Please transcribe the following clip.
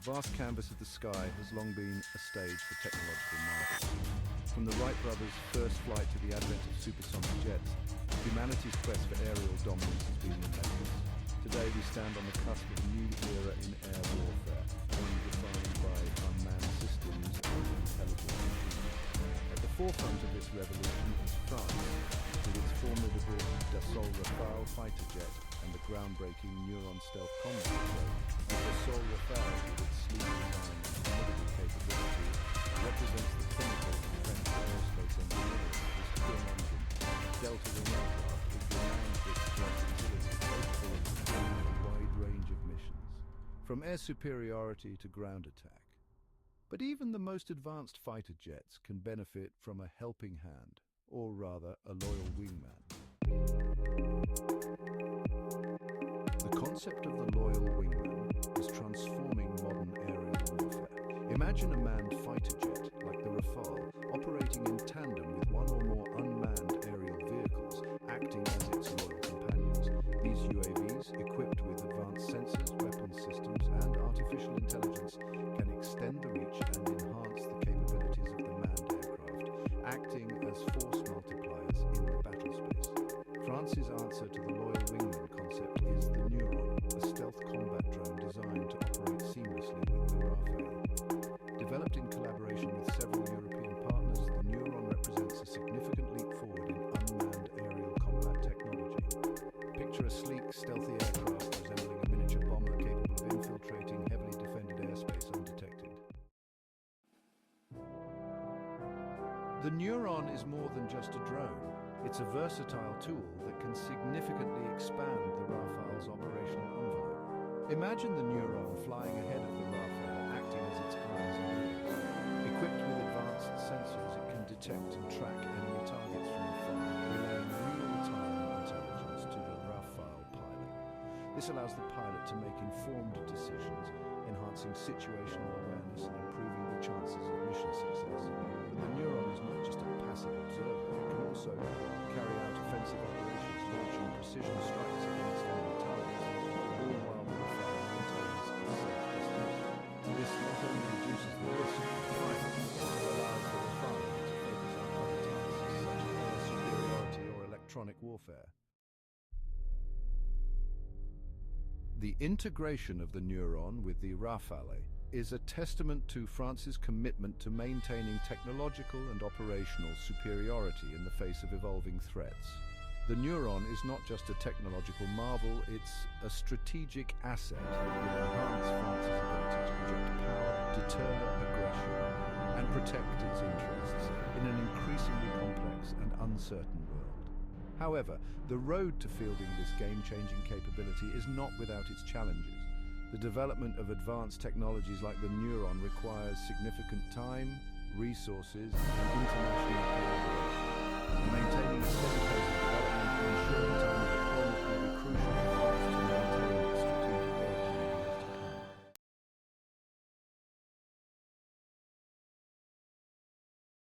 vast canvas of the sky has long been a stage for technological marvels. From the Wright brothers' first flight to the advent of supersonic jets, humanity's quest for aerial dominance has been relentless. Today we stand on the cusp of a new era in air warfare, one defined by unmanned systems and intelligent machines. At the forefront of this revolution is France, with its formidable Dassault Rafale fighter jet and the groundbreaking nEUROn stealth combat drone. The Dassault Rafale, with its sleek design and formidable capabilities, represents the pinnacle of French aerospace engineering. This twin-engine delta-wing aircraft is renowned for its versatility, capable of performing a wide range of missions, from air superiority to ground attack. But even the most advanced fighter jets can benefit from a helping hand, or rather a loyal wingman. The concept of the loyal wingman is transforming modern aerial warfare. Imagine a manned fighter jet like the Rafale operating in tandem with one or more unmanned aerial vehicles, acting as its loyal companions. These UAVs, equipped with advanced sensors, weapon systems, and artificial intelligence, can extend the reach and enhance the capabilities of the manned aircraft, acting as force multipliers in the battle space. France's answer to the loyal wingman concept is the nEUROn, a stealth combat drone designed to operate seamlessly with the Rafale. Developed in collaboration with several European partners, the nEUROn represents a significant leap forward in unmanned aerial combat technology. Picture a sleek, stealthy aircraft resembling a miniature bomber capable of infiltrating heavily defended airspace undetected. The nEUROn is more than just a drone. It's a versatile tool that can significantly expand the Rafale's operational envelope. Imagine the nEUROn flying ahead of the Rafale, acting as its eyes and ears. Equipped with advanced sensors, it can detect and track enemy targets from afar, relaying real-time intelligence to the Rafale pilot. This allows the pilot to make informed decisions, enhancing situational awareness and improving the chances of mission success. But the nEUROn is not just a passive observer. It can also carry out offensive operations, launching precision strikes against enemy targets, all while the Rafale maintains a safe distance. This not only reduces the risk of flight, but also allows the Rafale to focus on other tasks such as air superiority or electronic warfare. The integration of the nEUROn with the Rafale is a testament to France's commitment to maintaining technological and operational superiority in the face of evolving threats. The nEUROn is not just a technological marvel, it's a strategic asset that will enhance France's ability to project power, deter aggression, and protect its interests in an increasingly complex and uncertain world. However, the road to fielding this game-changing capability is not without its challenges. The development of advanced technologies like the nEUROn requires significant time, resources, and international collaboration. Maintaining a steady pace of development and ensuring timely